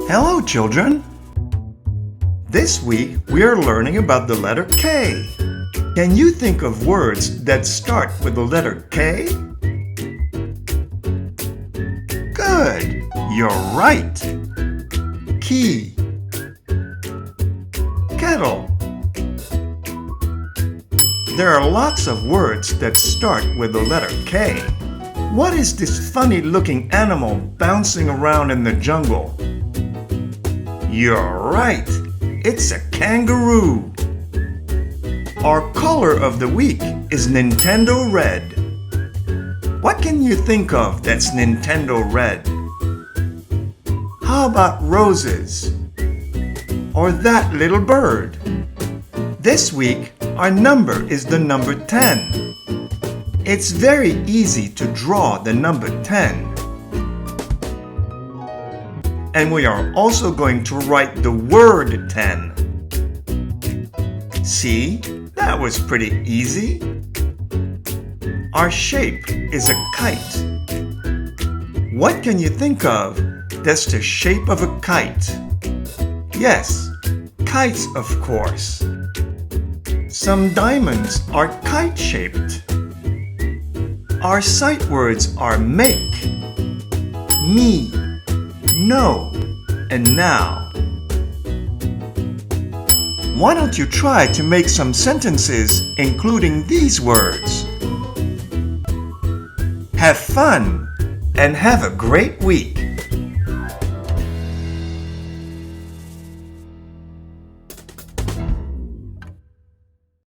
Hello, children! This week we are learning about the letter K. Can you think of words that start with the letter K? Good! You're right! Key, kettle. There are lots of words that start with the letter K. What is this funny-looking animal bouncing around in the jungle? You're right! It's a kangaroo! Our color of the week is Nintendo Red. What can you think of that's Nintendo Red? How about roses? Or that little bird? This week, our number is the number 10. It's very easy to draw the number 10. And we are also going to write the word 10. See, that was pretty easy. Our shape is a kite. What can you think of that's the shape of a kite? Yes, kites, of course. Some diamonds are kite-shaped. Our sight words are make, me, no, and now. Why don't you try to make some sentences including these words? Have fun and have a great week!